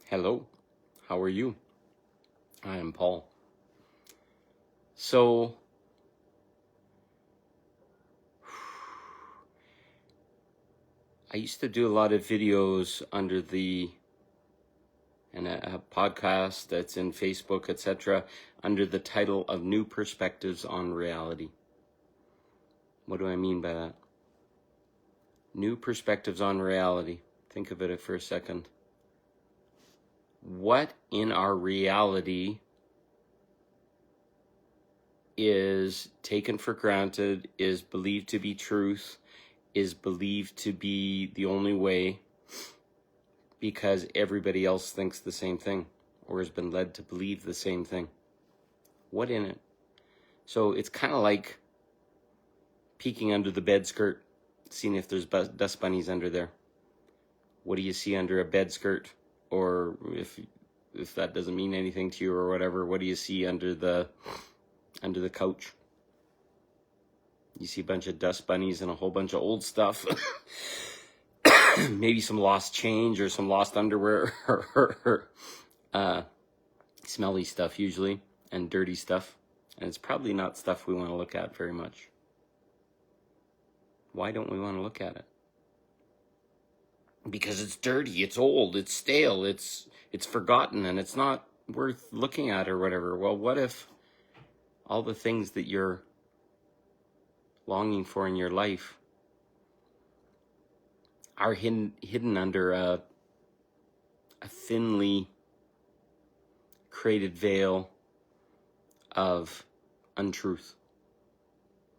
Hello, how are you? I am Paul. So, I used to do a lot of videos under and a podcast that's in Facebook, etc., under the title of New Perspectives on Reality. What do I mean by that? New Perspectives on Reality. Think of it for a second. What in our reality is taken for granted, is believed to be truth, is believed to be the only way because everybody else thinks the same thing or has been led to believe the same thing? What in it? So it's kind of like peeking under the bed skirt, seeing if there's dust bunnies under there. What do you see under a bed skirt? Or if that doesn't mean anything to you or whatever, what do you see under the couch? You see a bunch of dust bunnies and a whole bunch of old stuff. Maybe some lost change or some lost underwear or smelly stuff usually, and dirty stuff. And it's probably not stuff we want to look at very much. Why don't we want to look at it? Because it's dirty, it's old, it's stale, it's forgotten, and it's not worth looking at or whatever. Well, what if all the things that you're longing for in your life are hidden under a thinly created veil of untruth?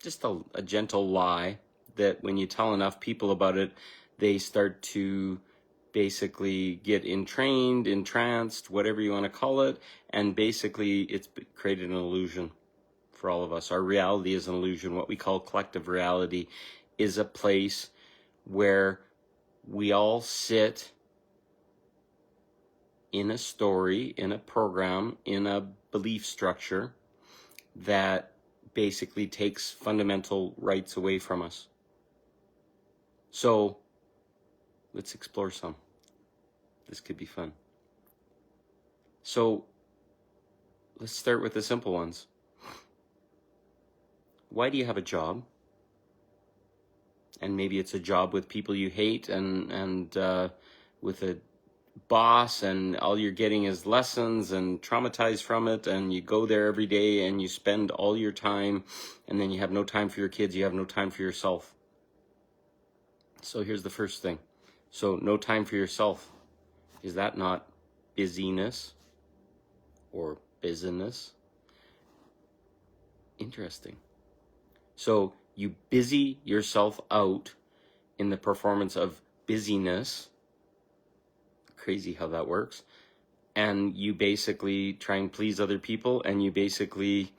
Just a gentle lie that when you tell enough people about it, they start to basically get entrained, entranced, whatever you want to call it, and basically it's created an illusion for all of us. Our reality is an illusion. What we call collective reality is a place where we all sit in a story, in a program, in a belief structure that basically takes fundamental rights away from us. So let's explore some. This could be fun. So let's start with the simple ones. Why do you have a job? And maybe it's a job with people you hate and with a boss, and all you're getting is lessons and traumatized from it, and you go there every day and you spend all your time, and then you have no time for your kids, you have no time for yourself. So here's the first thing. So no time for yourself. Is that not busyness or business? Interesting. So you busy yourself out in the performance of busyness. Crazy how that works. And you basically try and please other people, and you basically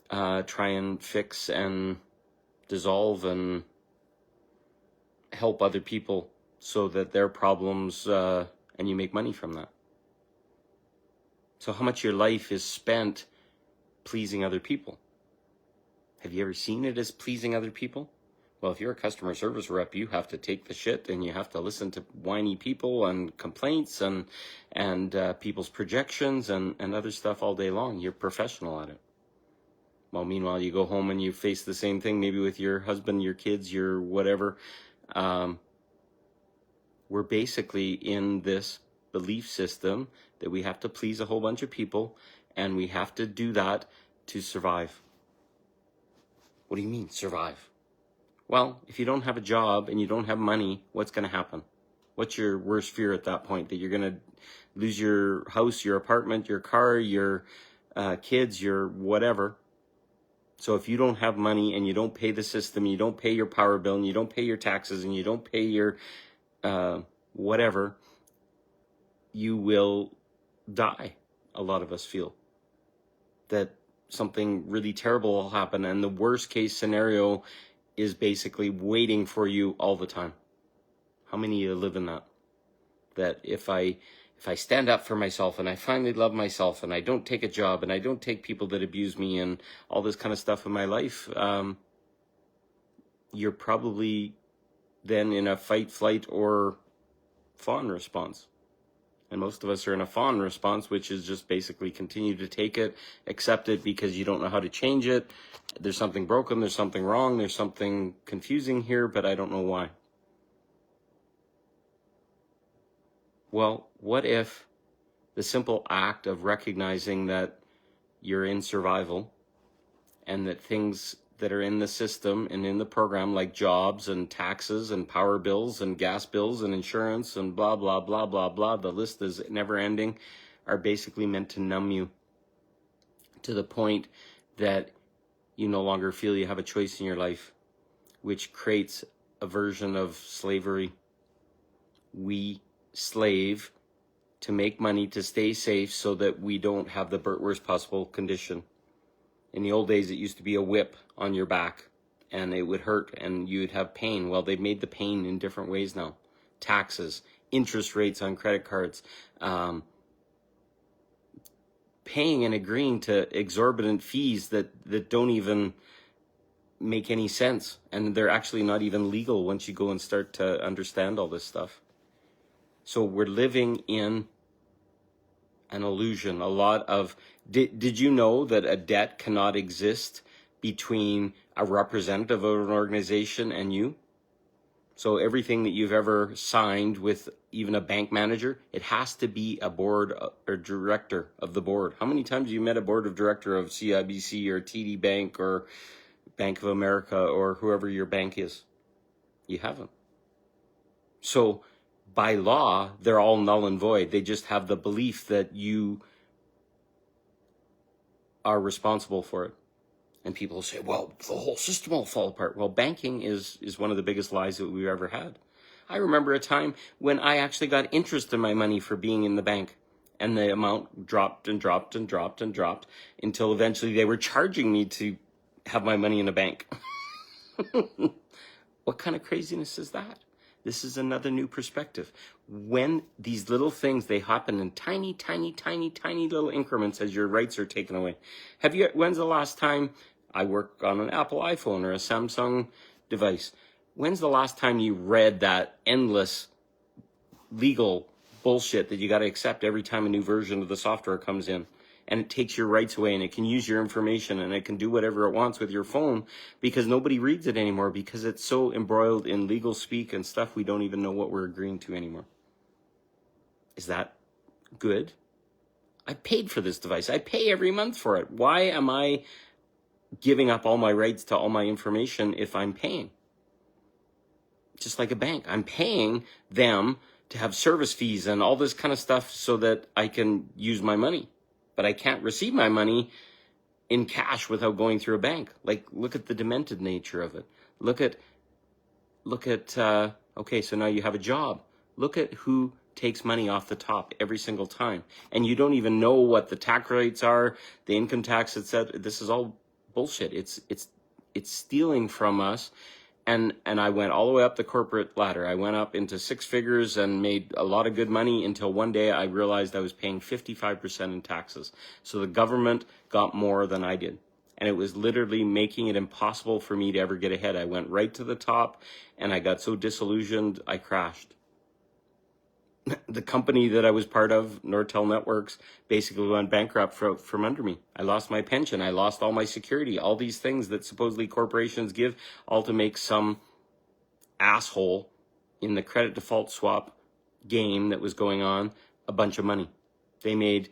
try and fix and dissolve and help other people so that their problems, and you make money from that. So how much of your life is spent pleasing other people? Have you ever seen it as pleasing other people? Well, if you're a customer service rep, you have to take the shit and you have to listen to whiny people and complaints and people's projections and other stuff all day long. You're professional at it. Well, meanwhile, you go home and you face the same thing, maybe with your husband, your kids, your whatever. We're basically in this belief system that we have to please a whole bunch of people, and we have to do that to survive. What do you mean, survive? Well, if you don't have a job and you don't have money, what's going to happen? What's your worst fear at that point? That you're going to lose your house, your apartment, your car, your kids, your whatever. So if you don't have money and you don't pay the system, you don't pay your power bill, and you don't pay your taxes, and you don't pay your whatever, you will die. A lot of us feel that something really terrible will happen, and the worst case scenario is basically waiting for you all the time. How many of you live in that? That if I stand up for myself and I finally love myself and I don't take a job and I don't take people that abuse me and all this kind of stuff in my life, you're probably then in a fight, flight, or fawn response. And most of us are in a fawn response, which is just basically continue to take it, accept it because you don't know how to change it. There's something broken, there's something wrong, there's something confusing here, but I don't know why. Well, what if the simple act of recognizing that you're in survival and that things that are in the system and in the program, like jobs and taxes and power bills and gas bills and insurance and blah, blah, blah, blah, blah, the list is never ending, are basically meant to numb you to the point that you no longer feel you have a choice in your life, which creates a version of slavery. We slave to make money to stay safe so that we don't have the worst possible condition. In the old days, it used to be a whip on your back and it would hurt and you'd have pain. Well, they've made the pain in different ways now. Taxes, interest rates on credit cards, paying and agreeing to exorbitant fees that don't even make any sense. And they're actually not even legal once you go and start to understand all this stuff. So we're living in an illusion. A lot of, did you know that a debt cannot exist between a representative of an organization and you? So everything that you've ever signed with even a bank manager, it has to be a board or director of the board. How many times have you met a board of director of CIBC or TD Bank or Bank of America or whoever your bank is? You haven't. So by law, they're all null and void. They just have the belief that you are responsible for it. And people say, well, the whole system will fall apart. Well, banking is one of the biggest lies that we've ever had. I remember a time when I actually got interest in my money for being in the bank. And the amount dropped and dropped and dropped and dropped until eventually they were charging me to have my money in a bank. What kind of craziness is that? This is another new perspective. When these little things, they happen in tiny, tiny, tiny, tiny little increments as your rights are taken away. When's the last time, I work on an Apple iPhone or a Samsung device. When's the last time you read that endless legal bullshit that you got to accept every time a new version of the software comes in? And it takes your rights away and it can use your information and it can do whatever it wants with your phone because nobody reads it anymore because it's so embroiled in legal speak and stuff we don't even know what we're agreeing to anymore. Is that good? I paid for this device. I pay every month for it. Why am I giving up all my rights to all my information if I'm paying? Just like a bank. I'm paying them to have service fees and all this kind of stuff so that I can use my money. But I can't receive my money in cash without going through a bank. Like, look at the demented nature of it. Look at, okay, so now you have a job. Look at who takes money off the top every single time. And you don't even know what the tax rates are, the income tax, etc. This is all bullshit. It's stealing from us. And I went all the way up the corporate ladder. I went up into six figures and made a lot of good money until one day I realized I was paying 55% in taxes. So the government got more than I did. And it was literally making it impossible for me to ever get ahead. I went right to the top and I got so disillusioned, I crashed. The company that I was part of, Nortel Networks, basically went bankrupt from under me. I lost my pension. I lost all my security. All these things that supposedly corporations give, all to make some asshole in the credit default swap game that was going on a bunch of money. They made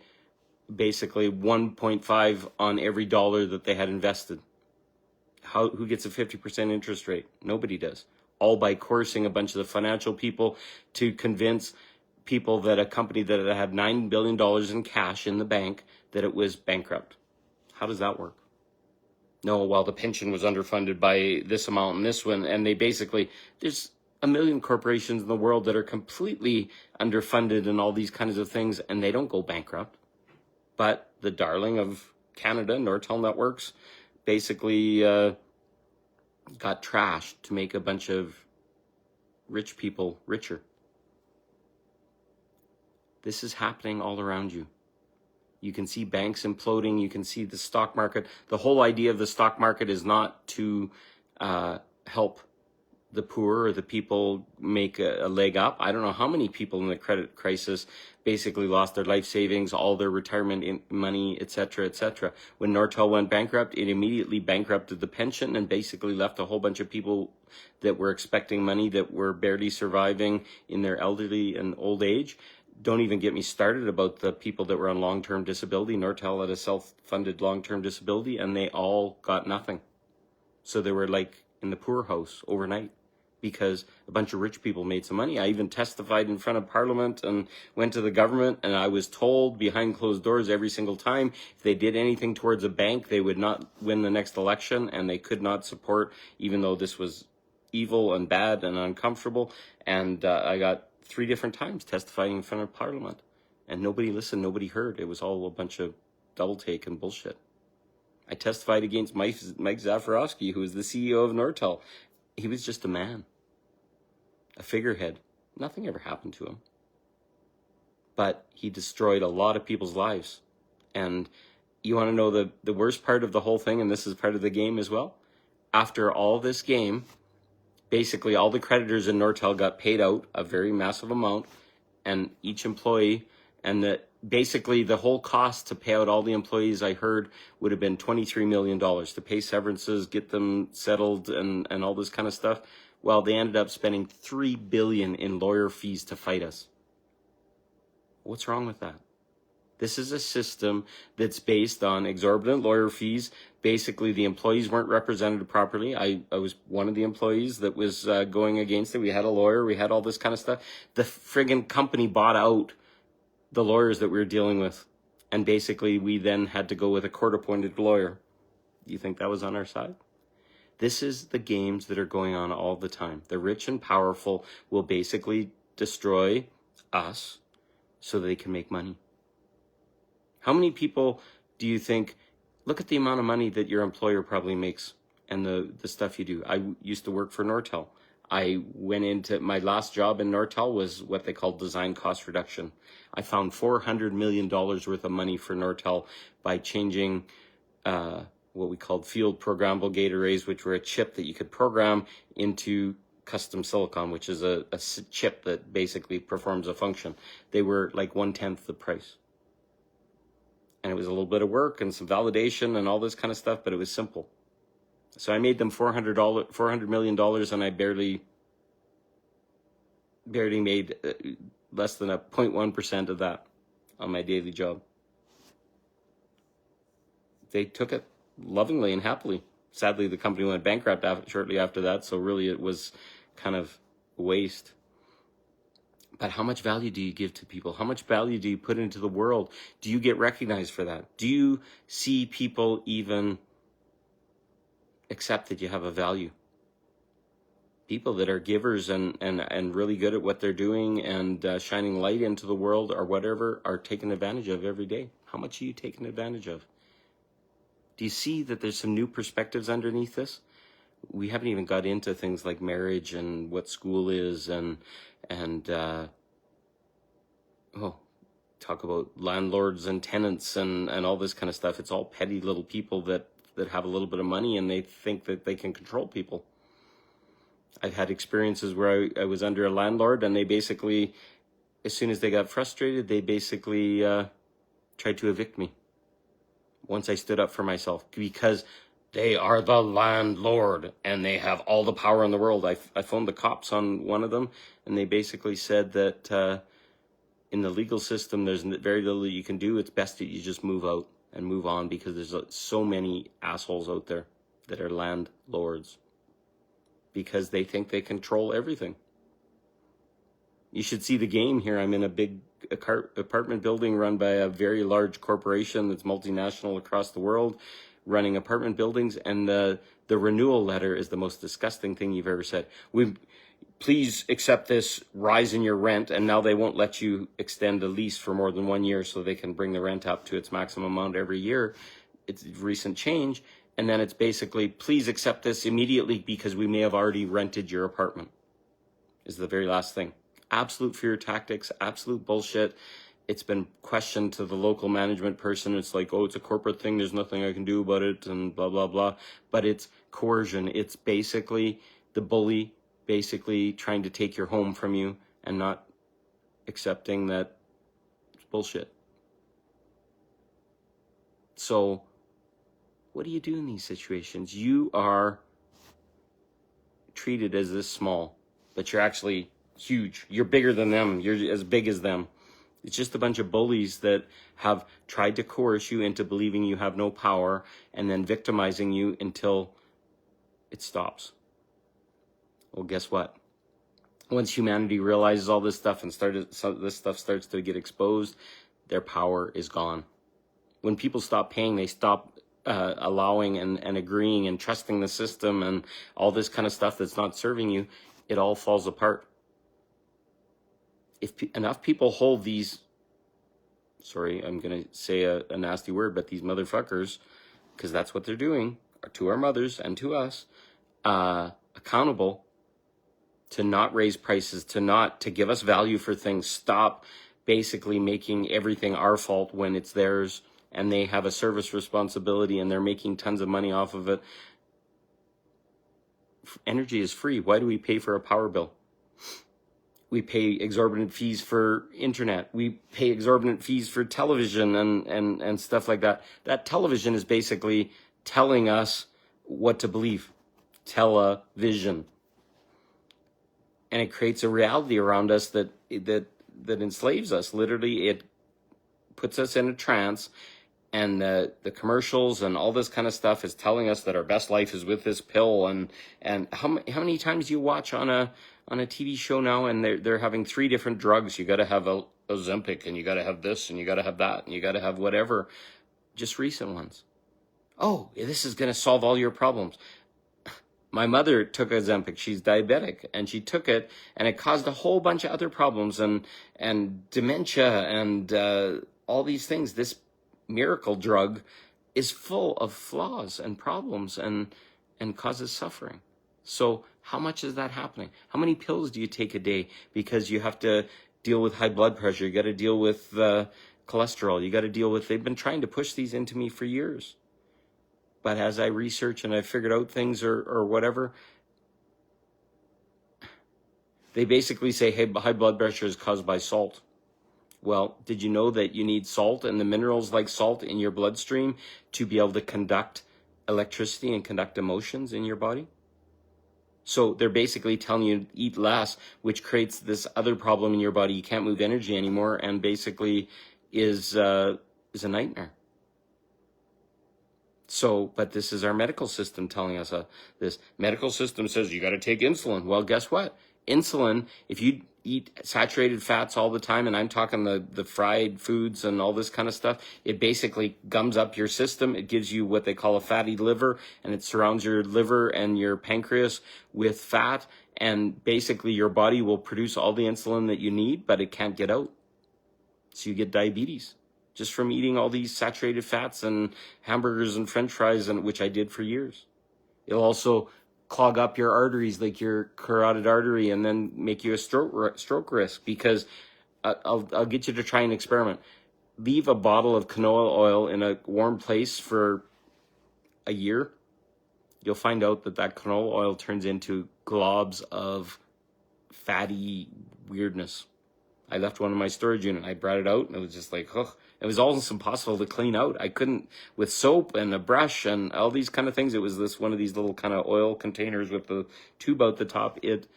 basically 1.5 on every dollar that they had invested. Who gets a 50% interest rate? Nobody does. All by coercing a bunch of the financial people to convince people that a company that had $9 billion in cash in the bank, that it was bankrupt. How does that work? No, well, the pension was underfunded by this amount and this one. And they basically, there's a million corporations in the world that are completely underfunded and all these kinds of things, and they don't go bankrupt. But the darling of Canada, Nortel Networks, basically got trashed to make a bunch of rich people richer. This is happening all around you. You can see banks imploding. You can see the stock market. The whole idea of the stock market is not to help the poor or the people make a leg up. I don't know how many people in the credit crisis basically lost their life savings, all their retirement money, etc., etc. When Nortel went bankrupt, it immediately bankrupted the pension and basically left a whole bunch of people that were expecting money that were barely surviving in their elderly and old age. Don't even get me started about the people that were on long-term disability. Nortel had a self-funded long-term disability and they all got nothing. So they were like in the poorhouse overnight because a bunch of rich people made some money. I even testified in front of Parliament and went to the government, and I was told behind closed doors every single time if they did anything towards a bank, they would not win the next election, and they could not support, even though this was evil and bad and uncomfortable. And I got 3 different times testifying in front of Parliament, and nobody listened, nobody heard. It was all a bunch of double take and bullshit. I testified against Mike Zafirofsky, who was the CEO of Nortel. He was just a man, a figurehead. Nothing ever happened to him. But he destroyed a lot of people's lives. And you want to know the worst part of the whole thing, and this is part of the game as well? After all this game, basically all the creditors in Nortel got paid out a very massive amount, and each employee, and basically the whole cost to pay out all the employees, I heard, would have been $23 million to pay severances, get them settled, and all this kind of stuff. Well, they ended up spending $3 billion in lawyer fees to fight us. What's wrong with that? This is a system that's based on exorbitant lawyer fees. Basically, the employees weren't represented properly. I was one of the employees that was going against it. We had a lawyer. We had all this kind of stuff. The friggin' company bought out the lawyers that we were dealing with. And basically, we then had to go with a court-appointed lawyer. You think that was on our side? This is the games that are going on all the time. The rich and powerful will basically destroy us so they can make money. How many people do you think, look at the amount of money that your employer probably makes and the stuff you do. I used to work for Nortel. I went into my last job in Nortel was what they call design cost reduction. I found $400 million worth of money for Nortel by changing what we called field programmable gate arrays, which were a chip that you could program into custom silicon, which is a chip that basically performs a function. They were like 1/10 the price. And it was a little bit of work and some validation and all this kind of stuff, but it was simple. So I made them $400 million, and I barely made less than a 0.1% of that on my daily job. They took it lovingly and happily. Sadly, the company went bankrupt shortly after that, so really it was kind of a waste. But how much value do you give to people? How much value do you put into the world? Do you get recognized for that? Do you see people even accept that you have a value? People that are givers and really good at what they're doing and shining light into the world or whatever are taken advantage of every day. How much are you taking advantage of? Do you see that there's some new perspectives underneath this? We haven't even got into things like marriage and what school is and talk about landlords and tenants and all this kind of stuff. It's all petty little people that have a little bit of money and they think that they can control people. I've had experiences where I was under a landlord and they basically, as soon as they got frustrated, they basically tried to evict me. Once I stood up for myself, because they are the landlord and they have all the power in the world. I phoned the cops on one of them, and they basically said that in the legal system, there's very little that you can do. It's best that you just move out and move on, because there's so many assholes out there that are landlords because they think they control everything. You should see the game here. I'm in a big apartment building run by a very large corporation that's multinational across the world, running apartment buildings, and the renewal letter is the most disgusting thing you've ever said. Please accept this rise in your rent, and now they won't let you extend the lease for more than 1 year so they can bring the rent up to its maximum amount every year. It's a recent change. And then it's basically, please accept this immediately because we may have already rented your apartment, is the very last thing. Absolute fear tactics, absolute bullshit. It's been questioned to the local management person. It's like, oh, it's a corporate thing. There's nothing I can do about it and blah, blah, blah. But it's coercion. It's basically the bully basically trying to take your home from you and not accepting that it's bullshit. So what do you do in these situations? You are treated as this small, but you're actually huge. You're bigger than them. You're as big as them. It's just a bunch of bullies that have tried to coerce you into believing you have no power and then victimizing you until it stops. Well, guess what? Once humanity realizes all this stuff and this stuff starts to get exposed, their power is gone. When people stop paying, they stop allowing and agreeing and trusting the system and all this kind of stuff that's not serving you, it all falls apart. If enough people hold these, sorry, I'm going to say a nasty word, but these motherfuckers, because that's what they're doing, to our mothers and to us, accountable to not raise prices, to give us value for things, stop basically making everything our fault when it's theirs, and they have a service responsibility and they're making tons of money off of it. Energy is free. Why do we pay for a power bill? We pay exorbitant fees for internet. We pay exorbitant fees for television and stuff like that. That television is basically telling us what to believe. Television. And it creates a reality around us that enslaves us. Literally, it puts us in a trance. And the commercials and all this kind of stuff is telling us that our best life is with this pill. And how many times do you watch on a TV show now, and they're having 3 different drugs? You got to have Ozempic, and you got to have this, and you got to have that, and you got to have whatever. Just recent ones. Oh, this is going to solve all your problems. My mother took Ozempic. She's diabetic, and she took it, and it caused a whole bunch of other problems and dementia and all these things. This miracle drug is full of flaws and problems and causes suffering. So how much is that happening? How many pills do you take a day? Because you have to deal with high blood pressure. You got to deal with cholesterol. You got to deal with, they've been trying to push these into me for years. But as I research and I figured out things or whatever, they basically say, hey, high blood pressure is caused by salt. Well, did you know that you need salt and the minerals like salt in your bloodstream to be able to conduct electricity and conduct emotions in your body? So they're basically telling you to eat less, which creates this other problem in your body. You can't move energy anymore, and basically is a nightmare. So, but this is our medical system telling us this. Medical system says you got to take insulin. Well, guess what? Insulin, if you eat saturated fats all the time, and I'm talking the fried foods and all this kind of stuff, it basically gums up your system. It gives you what they call a fatty liver, and it surrounds your liver and your pancreas with fat, and basically your body will produce all the insulin that you need, but it can't get out. So you get diabetes just from eating all these saturated fats and hamburgers and french fries, and which I did for years. It'll also clog up your arteries, like your carotid artery, and then make you a stroke risk. Because I'll get you to try an experiment. Leave a bottle of canola oil in a warm place for a year. You'll find out that canola oil turns into globs of fatty weirdness. I left one in my storage unit. I brought it out, and it was just like, ugh. It was almost impossible to clean out. I couldn't, with soap and a brush and all these kind of things. It was one of these little kind of oil containers with the tube out the top. It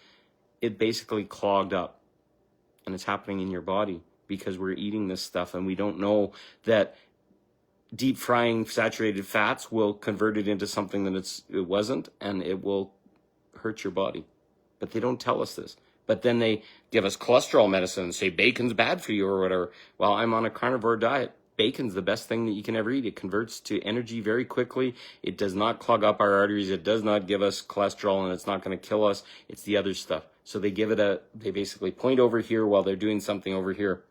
basically clogged up, and it's happening in your body because we're eating this stuff, and we don't know that deep frying saturated fats will convert it into something that it wasn't, and it will hurt your body. But they don't tell us this. But then they give us cholesterol medicine and say bacon's bad for you or whatever. Well, I'm on a carnivore diet. Bacon's the best thing that you can ever eat. It converts to energy very quickly. It does not clog up our arteries. It does not give us cholesterol, and it's not going to kill us. It's the other stuff. So they basically point over here while they're doing something over here.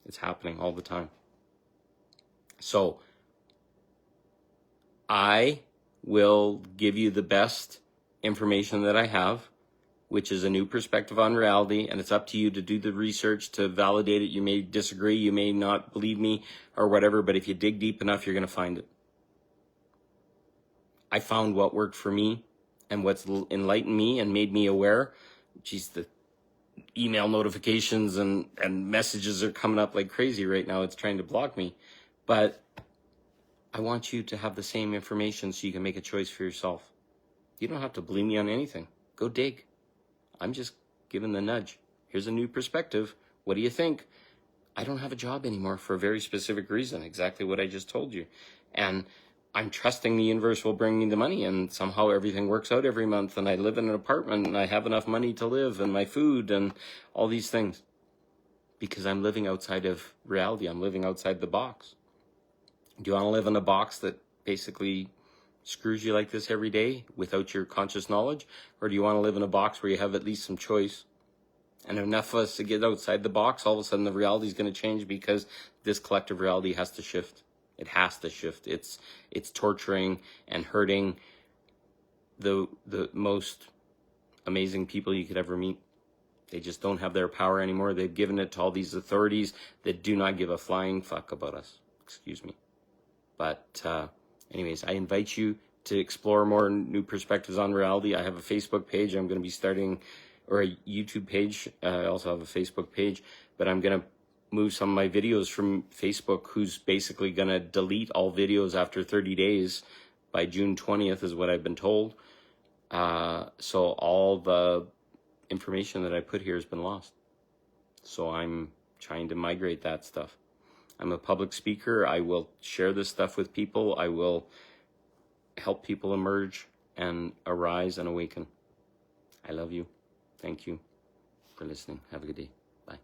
It's happening all the time. So I will give you the best information that I have, which is a new perspective on reality, and it's up to you to do the research to validate it. You may disagree, you may not believe me or whatever, but if you dig deep enough, you're going to find it. I found what worked for me and what's enlightened me and made me aware geez, the email notifications and messages are coming up like crazy right now. It's trying to block me. But I want you to have the same information so you can make a choice for yourself. You don't have to believe me on anything. Go dig. I'm just giving the nudge. Here's a new perspective. What do you think? I don't have a job anymore for a very specific reason, exactly what I just told you. And I'm trusting the universe will bring me the money, and somehow everything works out every month, and I live in an apartment, and I have enough money to live, and my food, and all these things. Because I'm living outside of reality. I'm living outside the box. Do you want to live in a box that basically screws you like this every day without your conscious knowledge? Or do you want to live in a box where you have at least some choice? And enough of us to get outside the box, all of a sudden the reality is going to change, because this collective reality has to shift. It has to shift. It's torturing and hurting the most amazing people you could ever meet. They just don't have their power anymore. They've given it to all these authorities that do not give a flying fuck about us. Excuse me. But anyways, I invite you to explore more new perspectives on reality. I have a Facebook page I'm going to be starting, or a YouTube page. I also have a Facebook page, but I'm going to move some of my videos from Facebook, who's basically going to delete all videos after 30 days by June 20th is what I've been told. So all the information that I put here has been lost. So I'm trying to migrate that stuff. I'm a public speaker. I will share this stuff with people. I will help people emerge and arise and awaken. I love you. Thank you for listening. Have a good day. Bye.